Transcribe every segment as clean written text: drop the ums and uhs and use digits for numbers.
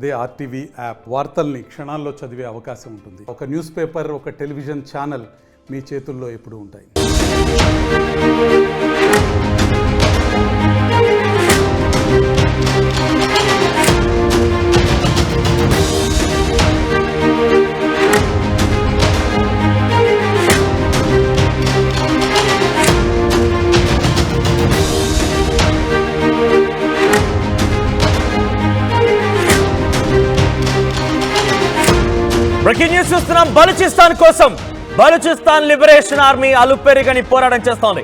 అదే RTV app వార్తల్ని క్షణాల్లో చదివే అవకాశం ఉంటుంది. ఒక న్యూస్ పేపర్, ఒక టెలివిజన్ ఛానల్ మీ చేతుల్లో ఎప్పుడూ ఉంటాయి. బ్రేకింగ్ న్యూస్ చూస్తున్నాం. బలూచిస్తాన్ కోసం బలూచిస్తాన్ లిబరేషన్ ఆర్మీ అలుపెరుగని పోరాటం చేస్తోంది.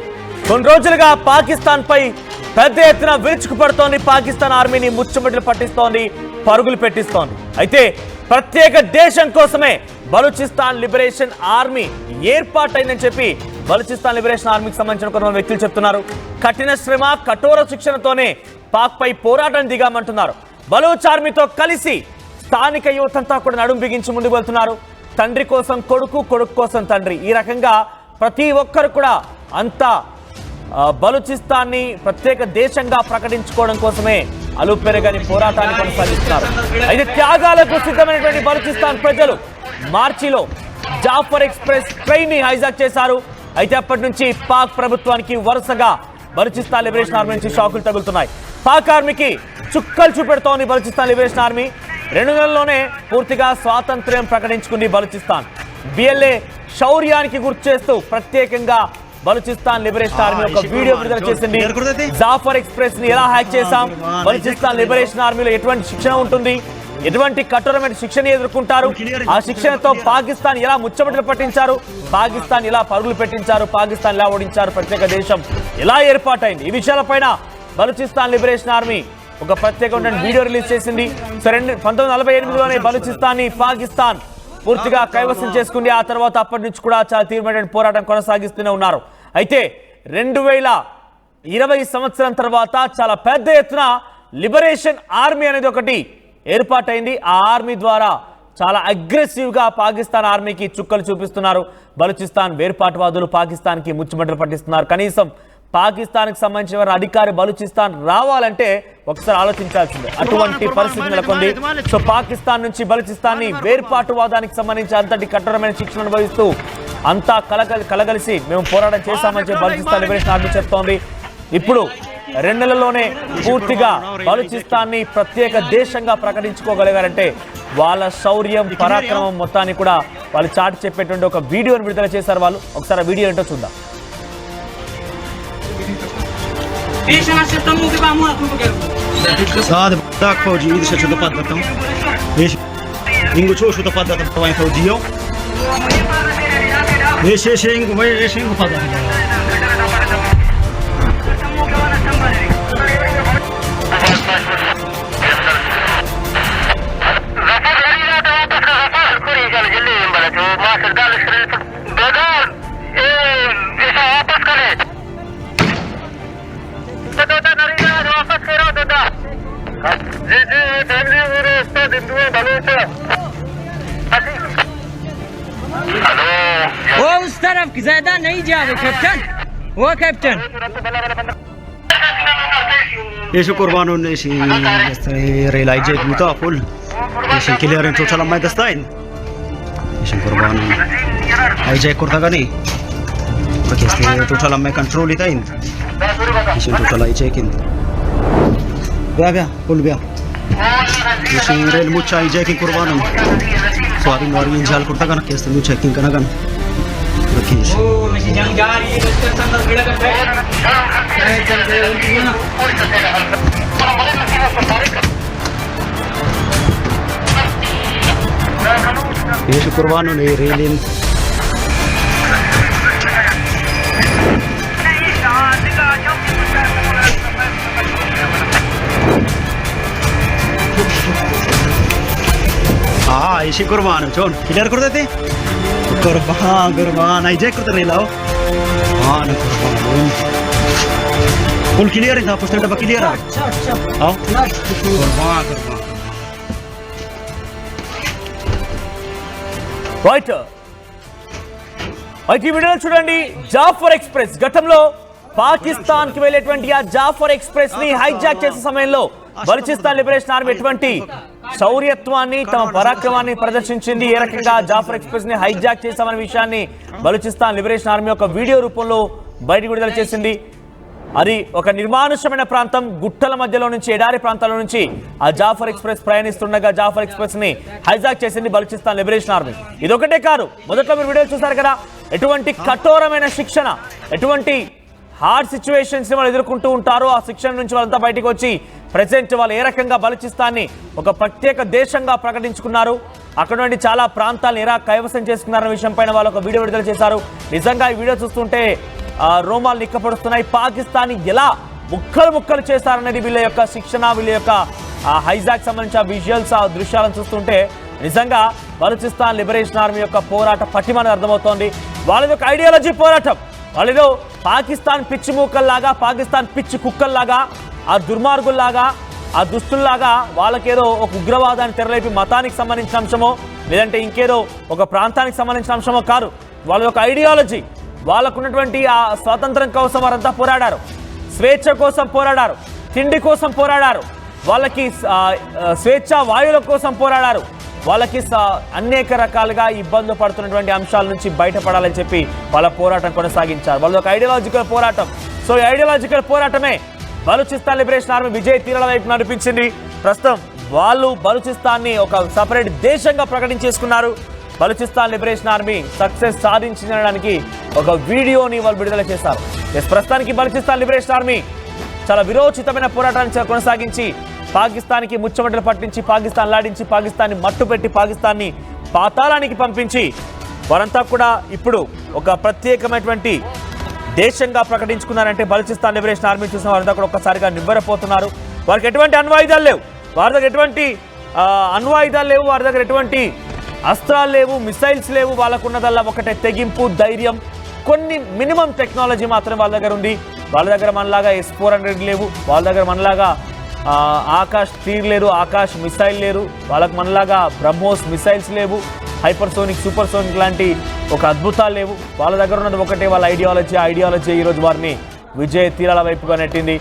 కొన్ని రోజులుగా పాకిస్తాన్ పై పెద్ద ఎత్తున విరుచుకుపడుతోంది. పాకిస్తాన్ ఆర్మీని ముచ్చుమట్లు పట్టిస్తోంది, పరుగులు పెట్టిస్తోంది. అయితే ప్రత్యేక దేశం కోసమే బలూచిస్తాన్ లిబరేషన్ ఆర్మీ ఏర్పాటైందని చెప్పి బలూచిస్తాన్ లిబరేషన్ ఆర్మీకి సంబంధించిన కొంతమంది వ్యక్తులు చెప్తున్నారు. కఠిన శ్రమ, కఠోర శిక్షణతోనే పాక్ పై పోరాటం దిగామంటున్నారు. బలూచ్ ఆర్మీతో కలిసి స్థానిక యువతంతా కూడా నడుం బిగించి ముందుకు వెళ్తున్నారు. తండ్రి కోసం కొడుకు, కొడుకు కోసం తండ్రి, ఈ రకంగా ప్రతి ఒక్కరు కూడా అంతా బలూచిస్తాన్ని ప్రత్యేక దేశంగా ప్రకటించుకోవడం కోసమే అలుపెరగని పోరాటాన్ని కొనసాగిస్తున్నారు. అయితే త్యాగాలకు సిద్ధమైనటువంటి బలూచిస్తాన్ ప్రజలు మార్చిలో జాఫర్ ఎక్స్ప్రెస్ ట్రైన్ ని హైజాక్ చేశారు. అయితే అప్పటి నుంచి పాక్ ప్రభుత్వానికి వరుసగా బలూచిస్తాన్ లిబరేషన్ ఆర్మీ నుంచి షాకులు తగులుతున్నాయి. పాక్ ఆర్మీకి చుక్కలు చూపెడుతోంది బలూచిస్తాన్ లిబరేషన్ ఆర్మీ. 2 నెలల్లోనే పూర్తిగా స్వాతంత్ర్యం ప్రకటించుకుంది బలూచిస్తాన్. బిఎల్ఏ శౌర్యానికి గుర్తు చేస్తూ ప్రత్యేకంగా బలూచిస్తాన్ లిబరేషన్ ఆర్మీ ఒక వీడియో విడుదల చేసింది. జాఫర్ ఎక్స్ప్రెస్ ని ఎలా హ్యాక్ చేశాం, బలూచిస్తాన్ లిబరేషన్ ఆర్మీలో ఎటువంటి శిక్షణ ఉంటుంది, ఎటువంటి కఠోరమైన శిక్షణ ఎదుర్కొంటారు, ఆ శిక్షణతో పాకిస్తాన్ ఎలా ముచ్చమటలు పట్టించారు, పాకిస్తాన్ ఎలా పరుగులు పెట్టించారు, పాకిస్తాన్ ఎలా ఓడించారు, ప్రత్యేక దేశం ఎలా ఏర్పాటైంది, ఈ విషయాలపైన బలూచిస్తాన్ లిబరేషన్ ఆర్మీ ఒక ప్రత్యేకమైన వీడియో రిలీజ్ చేసింది. 1948లోనే బలూచిస్తాన్ ని పాకిస్తాన్ పూర్తిగా కైవసం చేసుకుంది. ఆ తర్వాత అప్పటి నుంచి కూడా చాలా తీవ్రమైన పోరాటం కొనసాగిస్తూనే ఉన్నారు. అయితే 2020 సంవత్సరం తర్వాత చాలా పెద్ద ఎత్తున లిబరేషన్ ఆర్మీ అనేది ఒకటి ఏర్పాటైంది. ఆ ఆర్మీ ద్వారా చాలా అగ్రెసివ్ గా పాకిస్తాన్ ఆర్మీకి చుక్కలు చూపిస్తున్నారు. బలూచిస్తాన్ వేర్పాటువాదులు పాకిస్తాన్ కి ముచ్చుమటలు పట్టిస్తున్నారు. కనీసం పాకిస్తాన్ కి సంబంధించిన అధికారి బలూచిస్తాన్ రావాలంటే ఒకసారి ఆలోచించాల్సిందే. అటువంటి పరిస్థితి నెలకొంది. సో పాకిస్తాన్ నుంచి బలూచిస్తాన్ ని వేర్పాటువాదానికి సంబంధించి అంతటి కఠోరమైన శిక్షణ అనుభవిస్తూ అంతా కలగలిసి మేము పోరాటం చేశామని చెప్పి బలూచిస్తాన్ లిబరేషన్ ఆర్మీ చెప్తోంది. ఇప్పుడు 2 నెలల్లోనే పూర్తిగా బలూచిస్తాన్ ని ప్రత్యేక దేశంగా ప్రకటించుకోగలిగారంటే వాళ్ళ శౌర్యం, పరాక్రమం మొత్తాన్ని కూడా వాళ్ళు చాటి చెప్పేటువంటి ఒక వీడియోని విడుదల చేశారు వాళ్ళు. ఒకసారి ఆ వీడియో ఏంటో చూద్దాం. Saad tak fauji idi se chudo paddatam. Esh ingu cho chudo paddatam tawai faujiyo. Esh ingu vai esh ingu paddatam. वो उस तरफ ज्यादा नहीं जाओ कैप्टन, वो captain Esh kurbanun esh relay jet muta full. Esh clear en total amay dastain. Esh kurbanun hijack korta gani. Porque este total amay control itain. Esh total hijack in. Bia full bia. Esh rail mucha hijacking kurbanun. Sorry mari injal korta gana este mucha hijacking kana gana. Rakesh Esh kurbanun e railin ऐसे कुर्बान चोन clear कर देते कुर्बान hijack करते रहे लाओ हाँ ना कुर्बान फुल क्लियर है ना कुछ डब्बा क्लियर है आओ कुर्बान రైట్ అయితే ఈ వీడియోలో చూడండి. జాఫర్ ఎక్స్ప్రెస్ గతంలో పాకిస్తాన్ కి వెళ్ళేటువంటి ఆ జాఫర్ ఎక్స్ప్రెస్ ని హైజాక్ చేసే సమయంలో బలూచిస్తాన్ లిబరేషన్ ఆర్మీ ఎటువంటి శౌర్యత్వాన్ని తమ పరాక్రమాన్ని ప్రదర్శించింది. ఏ రకంగా జాఫర్ ఎక్స్ప్రెస్ ని హైజాక్ చేశామనే విషయాన్ని బలూచిస్తాన్ లిబరేషన్ ఆర్మీ ఒక వీడియో రూపంలో బయటకు విడుదల చేసింది. అది ఒక నిర్మానుష్యమైన ప్రాంతం, గుట్టల మధ్యలో నుంచి, ఎడారి ప్రాంతాల నుంచి ఆ జాఫర్ ఎక్స్ప్రెస్ ప్రయాణిస్తుండగా జాఫర్ ఎక్స్ప్రెస్ ని హైజాక్ చేసింది బలూచిస్తాన్ లిబరేషన్ ఆర్మీ. ఇదొకటే కాదు, మొదట్లో మీరు వీడియో చూసారు కదా, ఎటువంటి కఠోరమైన శిక్షణ, ఎటువంటి హార్డ్ సిచ్యువేషన్స్ వాళ్ళు ఎదుర్కొంటూ ఉంటారో ఆ శిక్షణ నుంచి వాళ్ళంతా బయటకు వచ్చి ప్రెసెంట్ వాళ్ళు ఏ రకంగా బలూచిస్తాన్ని ఒక ప్రత్యేక దేశంగా ప్రకటించుకున్నారు, అక్కడ నుండి చాలా ప్రాంతాలను ఎలా కైవసం చేసుకున్నారన్న విషయం పైన వాళ్ళు ఒక వీడియో విడుదల చేశారు. నిజంగా ఈ వీడియో చూస్తుంటే రోమాలు నిక్కపడుతున్నాయి. పాకిస్తాన్ ఎలా ముక్కలు ముక్కలు చేశారనేది వీళ్ళ యొక్క శిక్షణ, వీళ్ళ యొక్క హైజాక్ సంబంధించిన విజువల్స్, ఆ దృశ్యాలను చూస్తుంటే నిజంగా బలూచిస్తాన్ లిబరేషన్ ఆర్మీ యొక్క పోరాట పటిమని అర్థమవుతోంది. వాళ్ళది ఒక ఐడియాలజీ పోరాటం. వాళ్ళేదో పాకిస్తాన్ పిచ్చి మూకల్లాగా, పాకిస్తాన్ పిచ్చి కుక్కల్లాగా, ఆ దుర్మార్గుల్లాగా, ఆ దుస్తుల్లాగా వాళ్ళకేదో ఒక ఉగ్రవాదాన్ని తెరలేపి మతానికి సంబంధించిన అంశమో లేదంటే ఇంకేదో ఒక ప్రాంతానికి సంబంధించిన అంశమో కాదు. వాళ్ళ ఒక ఐడియాలజీ, వాళ్ళకున్నటువంటి ఆ స్వాతంత్రం కోసం వారంతా పోరాడారు, స్వేచ్ఛ కోసం పోరాడారు, తిండి కోసం పోరాడారు, వాళ్ళకి స్వేచ్ఛ వాయువుల కోసం పోరాడారు, వాళ్ళకి అనేక రకాలుగా ఇబ్బందులు పడుతున్నటువంటి అంశాల నుంచి బయటపడాలని చెప్పి వాళ్ళ పోరాటం కొనసాగించారు. వాళ్ళ ఒక ఐడియాలజికల్ పోరాటం. సో ఈ ఐడియాలజికల్ పోరాటమే బలూచిస్తాన్ లిబరేషన్ ఆర్మీ విజయ తీరాల వైపు నడిపించింది. ప్రస్తుతం వాళ్ళు బలూచిస్తాన్ని ఒక సపరేట్ దేశంగా ప్రకటించేసుకున్నారు. బలూచిస్తాన్ లిబరేషన్ ఆర్మీ సక్సెస్ సాధించడానికి ఒక వీడియోని వాళ్ళు విడుదల చేశారు. ప్రస్తుతానికి బలూచిస్తాన్ లిబరేషన్ ఆర్మీ చాలా విరోచితమైన పోరాటాన్ని కొనసాగించి పాకిస్తాన్కి ముచ్చమటలు పట్టించి, పాకిస్తాన్ లాడించి, పాకిస్తాన్ని మట్టుపెట్టి, పాకిస్తాన్ని పాతాళానికి పంపించి వారంతా కూడా ఇప్పుడు ఒక ప్రత్యేకమైనటువంటి దేశంగా ప్రకటించుకున్నారంటే బలూచిస్తాన్ లిబరేషన్ ఆర్మీ చూసిన వారంతా కూడా ఒక్కసారిగా నివ్వెరపోతున్నారు. వారికి ఎటువంటి అణ్వాయుధాలు లేవు, వారి దగ్గర ఎటువంటి అణ్వాయుధాలు లేవు, వారి దగ్గర ఎటువంటి అస్త్రాలు లేవు, మిసైల్స్ లేవు. వాళ్ళకున్నదల్లా ఒకటే తెగింపు, ధైర్యం, కొన్ని మినిమం టెక్నాలజీ మాత్రం వాళ్ళ దగ్గర ఉంది. వాళ్ళ దగ్గర మనలాగా S-400 లేవు, వాళ్ళ దగ్గర మనలాగా ఆకాష్ తీర్ లేరు, ఆకాష్ మిసైల్ లేరు, వాళ్ళకి మనలాగా బ్రహ్మోస్ మిసైల్స్ లేవు, హైపర్సోనిక్, సూపర్సోనిక్ లాంటి ఒక అద్భుతాలు లేవు. వాళ్ళ దగ్గర ఉన్నది ఒకటే, వాళ్ళ ఐడియాలజీ. ఆ ఐడియాలజీ ఈరోజు వారిని విజయ తీరాల వైపుగా నెట్టింది.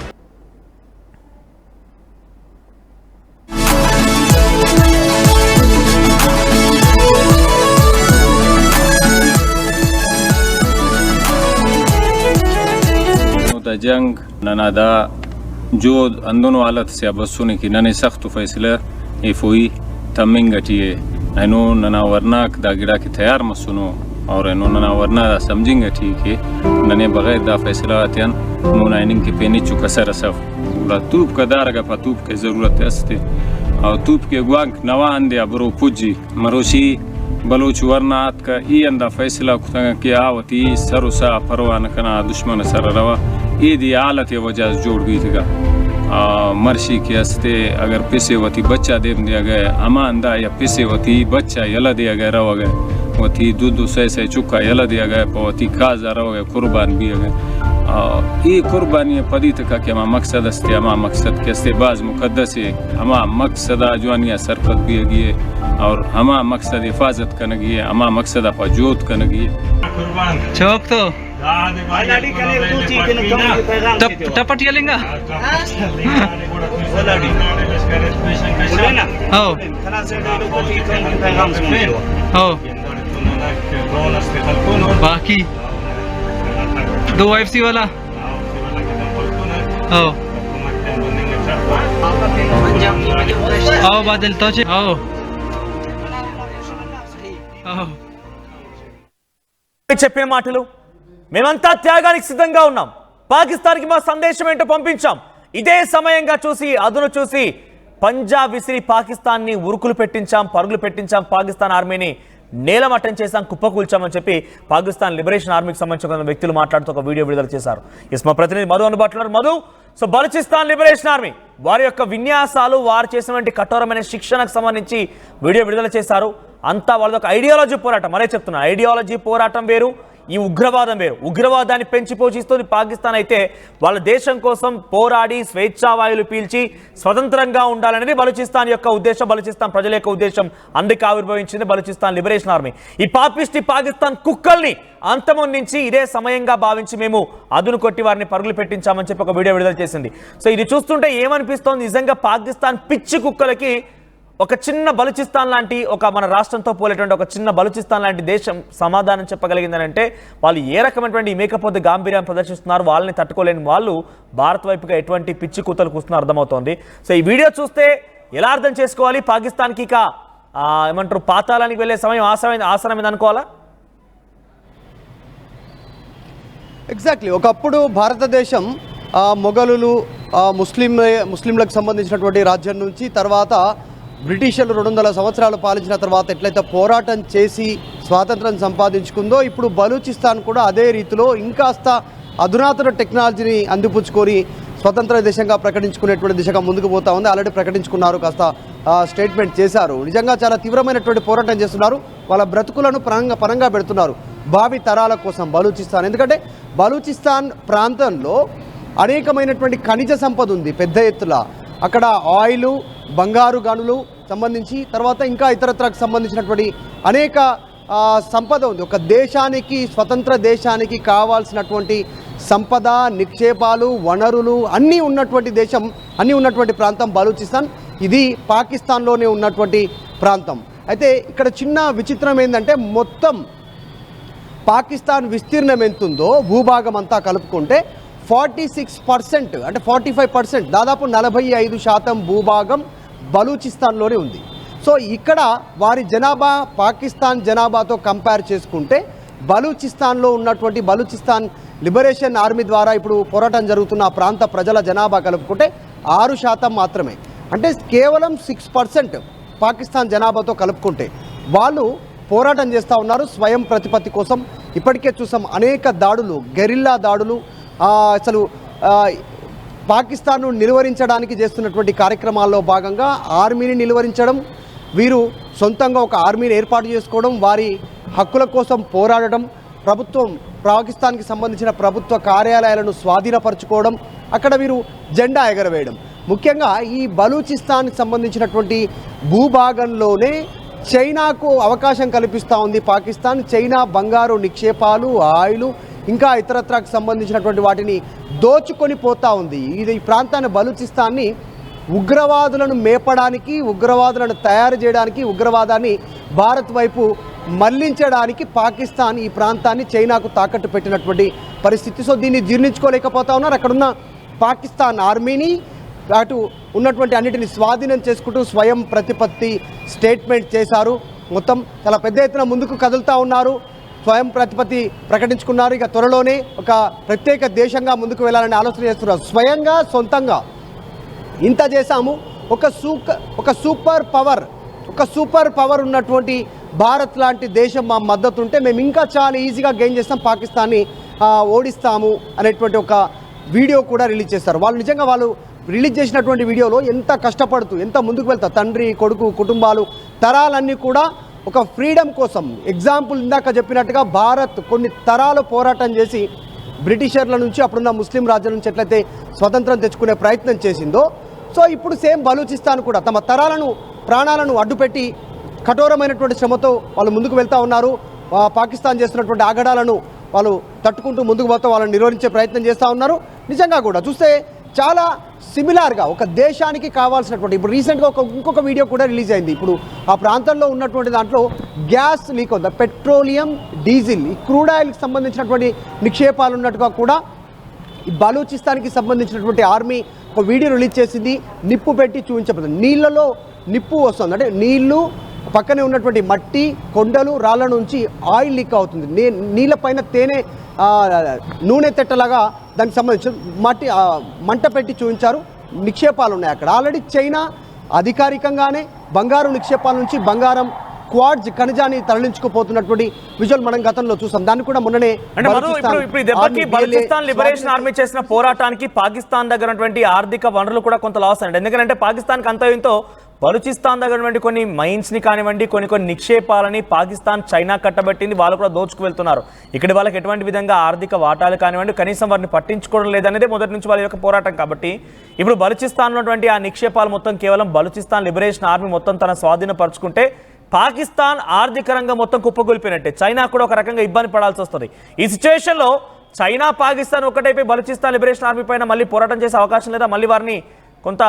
जंग ननादा जो अंदों हालत से अबसुने की नने सख्त फैसला एफोई तमिंग गटिए एनो नना वरनाक दा गिड़ा की तैयार मसुनो और एनो नना वरना समझेंगे ठीक है नने बगैर दा फैसला आतन मुनाइनिंग के पेनी चुका सर सफ पूरा तूप का दारगा पतूप के जरूरत है और तूप के गुआंक नवा अंदे अबरो पुजी मरोशी बलोच वरनात का ई अंदा फैसला कुतंगा के आवती सरुसा परवान कना दुश्मन सर रवा ये दी हालत ये वजह जोड़ गई थीगा मर्शी के हस्ते अगर पिसे वती बच्चा दे दिया गया अमा अंदा या पिसे वती बच्चा यला दिया गया रवा गया वती दूध से चुका यला दिया गया पवती काजा रवा गया कुर्बान भी गया ये कुर्बानी पदी तक के अमा मकसद हस्ते अमा मकसद के हस्ते बाज मुकद्दस है अमा मकसद अजवानिया सरफत भी है और अमा मकसद हिफाजत करनगी है अमा मकसद अपा जोत करनगी है चौक तो टपट येलेंगा बाकी 2 FC वाला आओ बादल तो आओ చెప్పిన మాటలు మేమంతా త్యాగానికి సిద్ధంగా ఉన్నాం, పాకిస్తాన్కి మా సందేశం ఏంటో పంపించాం, ఇదే సమయంగా చూసి అదును చూసి పంజాబ్ విసిరి పాకిస్తాన్ని ఉరుకులు పెట్టించాం, పరుగులు పెట్టించాం, పాకిస్తాన్ ఆర్మీని నేలమట్టం చేశాం, కుప్పకూల్చామని చెప్పి పాకిస్తాన్ లిబరేషన్ ఆర్మీకి సంబంధించిన వ్యక్తులు మాట్లాడుతూ ఒక వీడియో విడుదల చేశారు. మా ప్రతినిధి మధు అందుబాటులో. Madhu, so Balochistan liberation army వారి యొక్క విన్యాసాలు, వారు చేసినటువంటి కఠోరమైన శిక్షణకు సంబంధించి వీడియో విడుదల చేశారు. అంతా వాళ్ళ ఒక ఐడియాలజీ పోరాటం. మరే చెప్తున్నారు, ఐడియాలజీ పోరాటం వేరు, ఈ ఉగ్రవాదం వేరు. ఉగ్రవాదాన్ని పెంచి పోషిస్తుంది పాకిస్తాన్. అయితే వాళ్ళ దేశం కోసం పోరాడి స్వేచ్ఛావాయులు పీల్చి స్వతంత్రంగా ఉండాలనేది బలూచిస్తాన్ యొక్క ఉద్దేశం, బలూచిస్తాన్ ప్రజల యొక్క ఉద్దేశం. అందుకే ఆవిర్భవించింది బలూచిస్తాన్ లిబరేషన్ ఆర్మీ. ఈ పాపిస్టి పాకిస్తాన్ కుక్కల్ని అంతమొందించి ఇదే సమయంగా భావించి మేము అదును కొట్టి వారిని పరుగులు పెట్టించామని చెప్పి ఒక వీడియో విడుదల చేసింది. సో ఇది చూస్తుంటే ఏమనిపిస్తోంది, నిజంగా పాకిస్తాన్ పిచ్చి కుక్కలకి ఒక చిన్న బలూచిస్తాన్ లాంటి ఒక మన రాష్ట్రంతో పోలేటువంటి ఒక చిన్న బలూచిస్తాన్ లాంటి దేశం సమాధానం చెప్పగలిగిందని అంటే వాళ్ళు ఏ రకమైనటువంటి మేకపోతే గాంభీర్యం ప్రదర్శిస్తున్నారు, వాళ్ళని తట్టుకోలేని వాళ్ళు భారత్ వైపుగా ఎటువంటి పిచ్చి కూతలు కూస్తున్నారు అర్థమవుతోంది. సో ఈ వీడియో చూస్తే ఎలా అర్థం చేసుకోవాలి? పాకిస్తాన్కి ఇక ఏమంటారు పాతాళానికి వెళ్ళే సమయం ఆసనమైంది అనుకోవాలా? ఎగ్జాక్ట్లీ. ఒకప్పుడు భారతదేశం మొఘలులు ముస్లింలకు సంబంధించినటువంటి రాజ్యం నుంచి తర్వాత బ్రిటిషర్లు 200 సంవత్సరాలు పాలించిన తర్వాత ఎట్లయితే పోరాటం చేసి స్వాతంత్రం సంపాదించుకుందో ఇప్పుడు బలూచిస్తాన్ కూడా అదే రీతిలో ఇంకాస్త అధునాతన టెక్నాలజీని అందిపుచ్చుకొని స్వతంత్ర దేశంగా ప్రకటించుకునేటువంటి దిశగా ముందుకు పోతా ఉంది. ఆల్రెడీ ప్రకటించుకున్నారు, కాస్త స్టేట్మెంట్ చేశారు. నిజంగా చాలా తీవ్రమైనటువంటి పోరాటం చేస్తున్నారు. వాళ్ళ బ్రతుకులను పరంగా పెడుతున్నారు భావి తరాల కోసం బలూచిస్తాన్. ఎందుకంటే బలూచిస్తాన్ ప్రాంతంలో అనేకమైనటువంటి ఖనిజ సంపద ఉంది పెద్ద ఎత్తున. అక్కడ ఆయిల్, బంగారు గనులు సంబంధించి తర్వాత ఇంకా ఇతరత్రకు సంబంధించినటువంటి అనేక సంపద ఉంది. ఒక దేశానికి, స్వతంత్ర దేశానికి కావాల్సినటువంటి సంపద, నిక్షేపాలు, వనరులు అన్నీ ఉన్నటువంటి దేశం, అన్నీ ఉన్నటువంటి ప్రాంతం బలూచిస్తాన్. ఇది పాకిస్తాన్లోనే ఉన్నటువంటి ప్రాంతం. అయితే ఇక్కడ చిన్న విచిత్రం ఏంటంటే మొత్తం పాకిస్తాన్ విస్తీర్ణం ఎంతుందో భూభాగం అంతా కలుపుకుంటే 46% అంటే 45%, దాదాపు 45% భూభాగం బలూచిస్తాన్లోనే ఉంది. సో ఇక్కడ వారి జనాభా పాకిస్తాన్ జనాభాతో కంపేర్ చేసుకుంటే బలూచిస్తాన్లో ఉన్నటువంటి బలూచిస్తాన్ లిబరేషన్ ఆర్మీ ద్వారా ఇప్పుడు పోరాటం జరుగుతున్న ఆ ప్రాంత ప్రజల జనాభా కలుపుకుంటే 6% మాత్రమే. అంటే కేవలం 6% పాకిస్తాన్ జనాభాతో కలుపుకుంటే వాళ్ళు పోరాటం చేస్తూ ఉన్నారు స్వయం ప్రతిపత్తి కోసం. ఇప్పటికే చూసాం అనేక దాడులు, గెరిల్లా దాడులు, అసలు పాకిస్తాన్ను నిలువరించడానికి చేస్తున్నటువంటి కార్యక్రమాల్లో భాగంగా ఆర్మీని నిలువరించడం, వీరు సొంతంగా ఒక ఆర్మీని ఏర్పాటు చేసుకోవడం, వారి హక్కుల కోసం పోరాడడం, పాకిస్తాన్కి సంబంధించిన ప్రభుత్వ కార్యాలయాలను స్వాధీనపరచుకోవడం, అక్కడ వీరు జెండా ఎగరవేయడం. ముఖ్యంగా ఈ బలూచిస్తాన్కి సంబంధించినటువంటి భూభాగంలోనే చైనాకు అవకాశం కల్పిస్తూ ఉంది పాకిస్తాన్. చైనా బంగారు నిక్షేపాలు, ఆయిల్, ఇంకా ఇతరత్రకు సంబంధించినటువంటి వాటిని దోచుకొని పోతూ ఉంది. ఈ ప్రాంతాన్ని బలూచిస్తాన్ని ఉగ్రవాదులను మేపడానికి, ఉగ్రవాదులను తయారు చేయడానికి, ఉగ్రవాదాన్ని భారత్ వైపు మళ్లించడానికి పాకిస్తాన్ ఈ ప్రాంతాన్ని చైనాకు తాకట్టు పెట్టినటువంటి పరిస్థితి. సో దీన్ని జీర్ణించుకోలేకపోతా ఉన్నారు. అక్కడున్న పాకిస్తాన్ ఆర్మీని, అటు ఉన్నటువంటి అన్నిటిని స్వాధీనం చేసుకుంటూ స్వయం ప్రతిపత్తి స్టేట్మెంట్ చేశారు. మొత్తం చాలా పెద్ద ఎత్తున ముందుకు కదులుతూ ఉన్నారు. స్వయం ప్రతిపత్తి ప్రకటించుకున్నారు. ఇక త్వరలోనే ఒక ప్రత్యేక దేశంగా ముందుకు వెళ్ళాలని ఆలోచన చేస్తున్నారు. స్వయంగా సొంతంగా ఇంత చేశాము, ఒక సూపర్ పవర్ ఉన్నటువంటి భారత్ లాంటి దేశం మా మద్దతు ఉంటే మేము ఇంకా చాలా ఈజీగా గెయిన్ చేస్తాం, పాకిస్తాన్ని ఓడిస్తాము అనేటువంటి ఒక వీడియో కూడా రిలీజ్ చేస్తారు. వాళ్ళు రిలీజ్ చేసినటువంటి వీడియోలో ఎంత కష్టపడుతూ ఎంత ముందుకు వెళ్తారు, తండ్రి కొడుకు కుటుంబాలు తరాలన్నీ కూడా ఒక ఫ్రీడమ్ కోసం. ఎగ్జాంపుల్ ఇందాక చెప్పినట్టుగా భారత్ కొన్ని తరాలు పోరాటం చేసి బ్రిటిషర్ల నుంచి, అప్పుడున్న ముస్లిం రాజ్యాల నుంచి ఎట్లయితే స్వతంత్రం తెచ్చుకునే ప్రయత్నం చేసిందో, సో ఇప్పుడు సేమ్ బలూచిస్తాన్ కూడా తమ ప్రాణాలను అడ్డుపెట్టి కఠోరమైనటువంటి శ్రమతో వాళ్ళు ముందుకు వెళ్తూ ఉన్నారు. పాకిస్తాన్ చేస్తున్నటువంటి ఆగడాలను వాళ్ళు తట్టుకుంటూ ముందుకు పోతూ వాళ్ళని నిరోధించే ప్రయత్నం చేస్తూ ఉన్నారు. నిజంగా కూడా చూస్తే చాలా సిమిలర్గా ఒక దేశానికి కావాల్సినటువంటి, ఇప్పుడు రీసెంట్గా ఇంకొక వీడియో కూడా రిలీజ్ అయింది. ఇప్పుడు ఆ ప్రాంతంలో ఉన్నటువంటి దాంట్లో గ్యాస్ లీక్ అవుతుంది, పెట్రోలియం, డీజిల్, ఈ క్రూడ్ ఆయిల్కి సంబంధించినటువంటి నిక్షేపాలు ఉన్నట్టుగా కూడా ఈ బలూచిస్తాన్కి సంబంధించినటువంటి ఆర్మీ ఒక వీడియో రిలీజ్ చేసింది. నిప్పు పెట్టి చూపించబడుతుంది, నీళ్ళలో నిప్పు వస్తుంది, అంటే నీళ్లు పక్కనే ఉన్నటువంటి మట్టి, కొండలు, రాళ్ళ నుంచి ఆయిల్ లీక్ అవుతుంది. నీళ్ళపైన నూనె తెట్టలాగా దానికి సంబంధించి మంట పెట్టి చూపించారు. నిక్షేపాలు ఉన్నాయి అక్కడ. ఆల్రెడీ చైనా అధికారికంగానే బంగారు నిక్షేపాల నుంచి బంగారం, క్వార్ట్జ్ ఖనిజాన్ని తరలించుకుపోతున్నటువంటి విజువల్ మనం గతంలో చూసాం. దాన్ని కూడా మొన్ననే బలూచిస్తాన్ లిబరేషన్ ఆర్మీ చేసిన పోరాటానికి పాకిస్తాన్ దగ్గర ఉన్నటువంటి ఆర్థిక వనరులు కూడా కొంత లాస్ అండి. ఎందుకంటే పాకిస్తాన్కి అంత ఇంతో బలూచిస్తాన్ దగ్గర ఉన్నటువంటి కొన్ని మైన్స్ని కానివ్వండి, కొన్ని నిక్షేపాలని పాకిస్తాన్ చైనా కట్టబెట్టింది, వాళ్ళు కూడా దోచుకు వెళ్తున్నారు. ఇక్కడ వాళ్ళకి ఎటువంటి విధంగా ఆర్థిక వాటాలు కానివ్వండి కనీసం వారిని పట్టించుకోవడం లేదనేదే మొదటి నుంచి వాళ్ళ యొక్క పోరాటం. కాబట్టి ఇప్పుడు బలూచిస్తాన్ ఉన్నటువంటి ఆ నిక్షేపాలు మొత్తం కేవలం బలూచిస్తాన్ లిబరేషన్ ఆర్మీ మొత్తం తన స్వాధీనపరుచుకుంటే పాకిస్తాన్ ఆర్థిక రంగం మొత్తం కుప్పగొల్పినట్టే. చైనా కూడా ఒక రకంగా ఇబ్బంది పడాల్సి వస్తుంది. ఈ సిచ్యువేషన్లో చైనా పాకిస్తాన్ ఒకటైపోయి బలూచిస్తాన్ లిబరేషన్ ఆర్మీ పైన మళ్ళీ పోరాటం చేసే అవకాశం లేదా? మళ్ళీ వారిని కొంత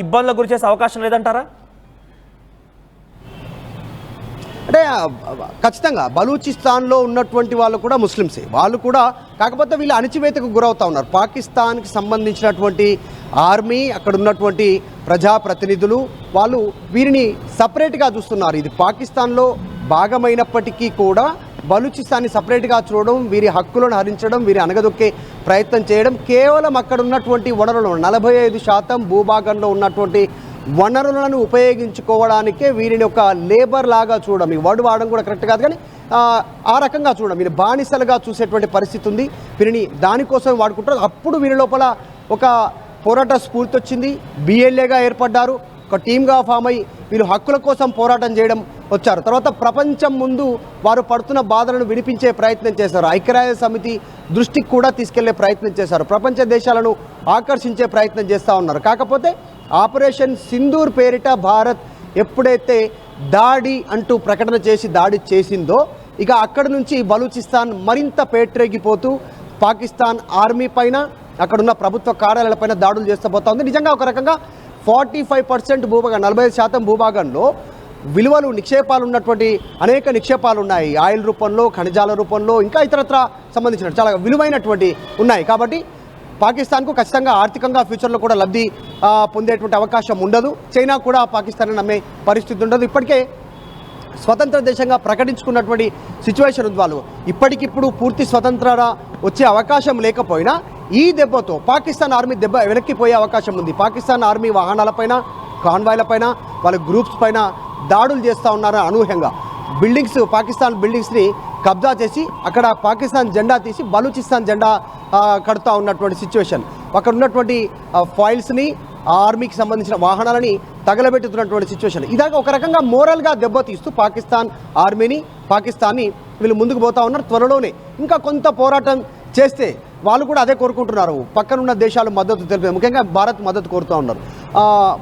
ఇబ్బందులకు గురి చేసే అవకాశం లేదంటారా? అంటే ఖచ్చితంగా బలూచిస్తాన్లో ఉన్నటువంటి వాళ్ళు కూడా ముస్లిమ్సే, వాళ్ళు కూడా, కాకపోతే వీళ్ళు అణచివేతకు గురవుతూ ఉన్నారు. పాకిస్తాన్కి సంబంధించినటువంటి ఆర్మీ, అక్కడ ఉన్నటువంటి ప్రజాప్రతినిధులు వాళ్ళు వీరిని సపరేట్గా చూస్తున్నారు. ఇది పాకిస్తాన్లో భాగమైనప్పటికీ కూడా బలూచిస్తాన్ని సపరేట్గా చూడడం, వీరి హక్కులను హరించడం, వీరి అనగదొక్కే ప్రయత్నం చేయడం, కేవలం అక్కడ ఉన్నటువంటి వనరులను 45% భూభాగంలో ఉన్నటువంటి వనరులను ఉపయోగించుకోవడానికే వీరిని ఒక లేబర్ లాగా చూడడం, ఈ వర్డ్ వాడడం కూడా కరెక్ట్ కాదు కానీ ఆ రకంగా చూడడం, వీరిని బానిసలుగా చూసేటువంటి పరిస్థితి ఉంది. వీరిని దానికోసం వాడుకుంటారు. అప్పుడు వీరి లోపల ఒక పోరాట స్ఫూర్తి వచ్చింది, బిఎల్ఏగా ఏర్పడ్డారు, ఒక టీమ్గా ఫామ్ అయ్యి వీళ్ళు హక్కుల కోసం పోరాటం చేయడం వచ్చారు. తర్వాత ప్రపంచం ముందు వారు పడుతున్న బాధలను వినిపించే ప్రయత్నం చేశారు, ఐక్యరాజ్య సమితి దృష్టికి కూడా తీసుకెళ్లే ప్రయత్నం చేశారు, ప్రపంచ దేశాలను ఆకర్షించే ప్రయత్నం చేస్తూ ఉన్నారు. కాకపోతే ఆపరేషన్ సింధూర్ పేరిట భారత్ ఎప్పుడైతే దాడి అంటూ ప్రకటన చేసి దాడి చేసిందో, ఇక అక్కడి నుంచి బలూచిస్తాన్ మరింత పేట్రేగిపోతూ పాకిస్తాన్ ఆర్మీ పైన, అక్కడున్న ప్రభుత్వ కార్యాలయాలపైన దాడులు చేస్తూ పోతా ఉంది. నిజంగా ఒక రకంగా 45% భూభాగం, 45% భూభాగంలో విలువలు నిక్షేపాలు ఉన్నటువంటి అనేక నిక్షేపాలు ఉన్నాయి, ఆయిల్ రూపంలో, ఖనిజాల రూపంలో, ఇంకా ఇతరత్ర సంబంధించిన చాలా విలువైనటువంటి ఉన్నాయి. కాబట్టి పాకిస్తాన్కు ఖచ్చితంగా ఆర్థికంగా ఫ్యూచర్లో కూడా లబ్ధి పొందేటువంటి అవకాశం ఉండదు. చైనా కూడా పాకిస్తాన్ని నమ్మే పరిస్థితి ఉండదు. ఇప్పటికే స్వతంత్ర దేశంగా ప్రకటించుకున్నటువంటి సిచ్యువేషన్ ఉంది. వాళ్ళు ఇప్పటికిప్పుడు పూర్తి స్వతంత్ర వచ్చే అవకాశం లేకపోయినా ఈ దెబ్బతో పాకిస్తాన్ ఆర్మీ దెబ్బ వెనక్కిపోయే అవకాశం ఉంది. పాకిస్తాన్ ఆర్మీ వాహనాలపైన, కాన్వాయ్లపైన, వాళ్ళ గ్రూప్స్ పైన దాడులు చేస్తూ ఉన్నారు. అనూహ్యంగా బిల్డింగ్స్, పాకిస్తాన్ బిల్డింగ్స్ని కబ్జా చేసి అక్కడ పాకిస్తాన్ జెండా తీసి బలూచిస్తాన్ జెండా కడుతూ ఉన్నటువంటి సిచ్యువేషన్, అక్కడ ఉన్నటువంటి ఫైల్స్ని, ఆర్మీకి సంబంధించిన వాహనాలని తగలబెట్టుతున్నటువంటి సిచ్యువేషన్. ఇదాక ఒక రకంగా మోరల్గా దెబ్బతీస్తూ పాకిస్తాన్ ఆర్మీని, పాకిస్తాన్ని వీళ్ళు ముందుకు పోతూ ఉన్నారు. త్వరలోనే ఇంకా కొంత పోరాటం చేస్తే వాళ్ళు కూడా అదే కోరుకుంటున్నారు. పక్కనున్న దేశాలు మద్దతు తెలిపే, ముఖ్యంగా భారత్ మద్దతు కోరుతూ ఉన్నారు.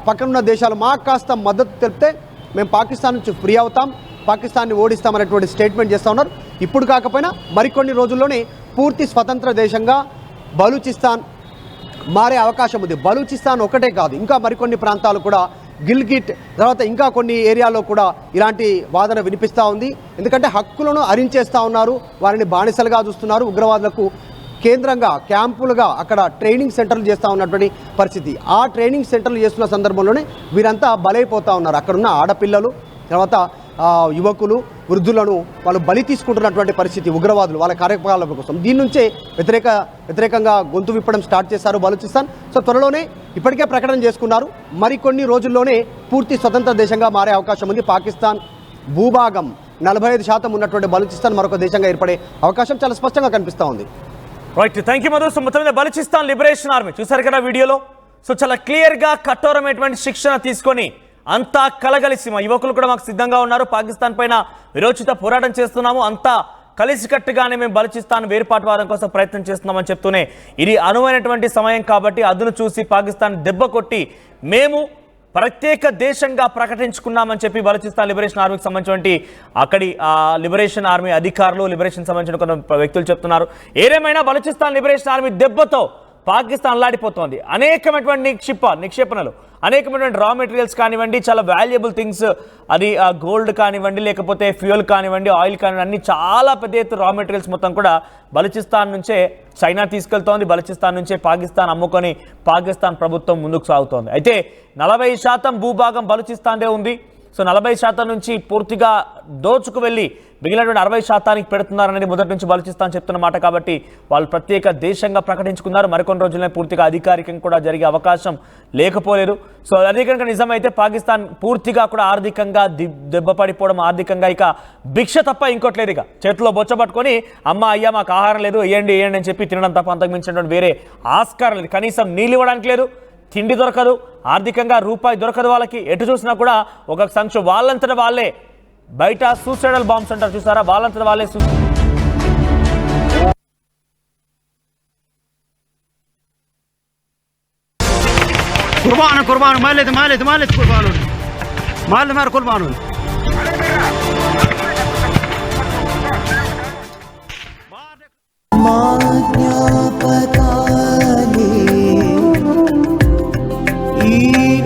పక్కనున్న దేశాలు మాకు కాస్త మద్దతు తెలిపితే మేము పాకిస్తాన్ నుంచి ఫ్రీ అవుతాం, పాకిస్తాన్ని ఓడిస్తామనేటువంటి స్టేట్మెంట్ చేస్తూ ఉన్నారు. ఇప్పుడు కాకపోయినా మరికొన్ని రోజుల్లోనే పూర్తి స్వతంత్ర దేశంగా బలూచిస్తాన్ మారే అవకాశం ఉంది. బలూచిస్తాన్ ఒకటే కాదు, ఇంకా మరికొన్ని ప్రాంతాలు కూడా, గిల్గిట్ తర్వాత ఇంకా కొన్ని ఏరియాలో కూడా ఇలాంటి వాదన వినిపిస్తూ ఉంది. ఎందుకంటే హక్కులను హరించేస్తూ ఉన్నారు, వారిని బానిసలుగా చూస్తున్నారు, ఉగ్రవాదులకు కేంద్రంగా, క్యాంపులుగా అక్కడ ట్రైనింగ్ సెంటర్లు చేస్తూ ఉన్నటువంటి పరిస్థితి. ఆ ట్రైనింగ్ సెంటర్లు చేస్తున్న సందర్భంలోనే వీరంతా బలైపోతూ ఉన్నారు. అక్కడున్న ఆడపిల్లలు, తర్వాత యువకులు, వృద్ధులను వాళ్ళు బలి తీసుకుంటున్నటువంటి పరిస్థితి ఉగ్రవాదులు వాళ్ళ కార్యకలాపాల కోసం. దీని నుంచే వ్యతిరేకంగా గొంతు విప్పడం స్టార్ట్ చేశారు బలూచిస్తాన్. సో త్వరలోనే ఇప్పటికే ప్రకటన చేసుకున్నారు, మరికొన్ని రోజుల్లోనే పూర్తి స్వతంత్ర దేశంగా మారే అవకాశం ఉంది. పాకిస్తాన్ భూభాగం 45% ఉన్నటువంటి బలూచిస్తాన్ మరొక దేశంగా ఏర్పడే అవకాశం చాలా స్పష్టంగా కనిపిస్తూ ఉంది. Right, thank you Madhu. So మొత్తం మీద బలూచిస్తాన్ లిబరేషన్ ఆర్మీ చూసారు కదా వీడియోలో. సో చాలా క్లియర్గా కఠోరమైనటువంటి శిక్షణ తీసుకొని అంతా కలగలిసి, మా యువకులు కూడా మాకు సిద్ధంగా ఉన్నారు, పాకిస్తాన్ పైన విరోచిత పోరాటం చేస్తున్నాము, అంతా కలిసికట్టుగానే మేము బలూచిస్తాన్ వేర్పాటువాదం కోసం ప్రయత్నం చేస్తున్నామని చెప్తూనే ఇది అనువైనటువంటి సమయం కాబట్టి అదును చూసి పాకిస్తాన్ దెబ్బ కొట్టి మేము ప్రత్యేక దేశంగా ప్రకటించుకున్నామని చెప్పి బలూచిస్తాన్ లిబరేషన్ ఆర్మీకి సంబంధించినటువంటి అక్కడి లిబరేషన్ ఆర్మీ అధికారులు, లిబరేషన్ సంబంధించిన కొంత వ్యక్తులు చెప్తున్నారు. ఏదేమైనా బలూచిస్తాన్ లిబరేషన్ ఆర్మీ దెబ్బతో పాకిస్తాన్ అల్లాడిపోతోంది. అనేకమైనటువంటి నిక్షేపణలు, అనేకమైనటువంటి రా మెటీరియల్స్ కానివ్వండి, చాలా వాల్యుబుల్ థింగ్స్, అది గోల్డ్ కానివ్వండి, లేకపోతే ఫ్యూయల్ కానివ్వండి, ఆయిల్ కానివ్వండి, అన్ని చాలా పెద్ద ఎత్తు రా మెటీరియల్స్ మొత్తం కూడా బలూచిస్తాన్ నుంచే చైనా తీసుకెళ్తోంది. బలూచిస్తాన్ నుంచే పాకిస్తాన్ అమ్ముకొని పాకిస్తాన్ ప్రభుత్వం ముందుకు సాగుతోంది. అయితే 40% భూభాగం బలూచిస్తాన్దే ఉంది. సో 40% నుంచి పూర్తిగా దోచుకు వెళ్ళి మిగిలినటువంటి 60% పెడుతున్నారనేది మొదటి నుంచి బలూచిస్తాన్ చెప్తున్న మాట. కాబట్టి వాళ్ళు ప్రత్యేక దేశంగా ప్రకటించుకున్నారు. మరికొన్ని రోజులనే పూర్తిగా అధికారికంగా కూడా జరిగే అవకాశం లేకపోలేదు. సో అదే కనుక నిజమైతే పాకిస్తాన్ పూర్తిగా కూడా ఆర్థికంగా దెబ్బపడిపోవడం, ఆర్థికంగా ఇక భిక్ష తప్ప ఇంకోట్లేదు. ఇక చేతిలో బొచ్చ పట్టుకొని అమ్మ అయ్యా మాకు ఆహారం లేదు, వేయండి అని చెప్పి తినడం తప్ప అంతకు మించినటువంటి వేరే ఆస్కారం లేదు. కనీసం నీళ్ళు ఇవ్వడానికి లేదు, తిండి దొరకదు, ఆర్థికంగా రూపాయి దొరకదు వాళ్ళకి. ఎటు చూసినా కూడా ఒక సంక్షోభం. వాళ్ళంతటా వాళ్ళే బయట సూసైడల్ బాంబ్స్ అంటారు చూసారా, వాళ్ళంతటా వాళ్ళే కుర్బాను మాలేదు కుర్బాను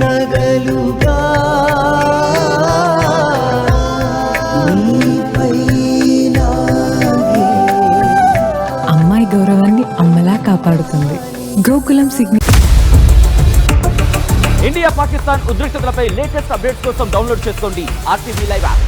నగలుగా కాపాడుతుంది. గోకులం సిగ్నల్. ఇండియా పాకిస్తాన్ ఉద్రిక్తతలపై లేటెస్ట్ అప్డేట్స్ కోసం డౌన్లోడ్ చేసుకోండి RTV లైవ్ యాప్.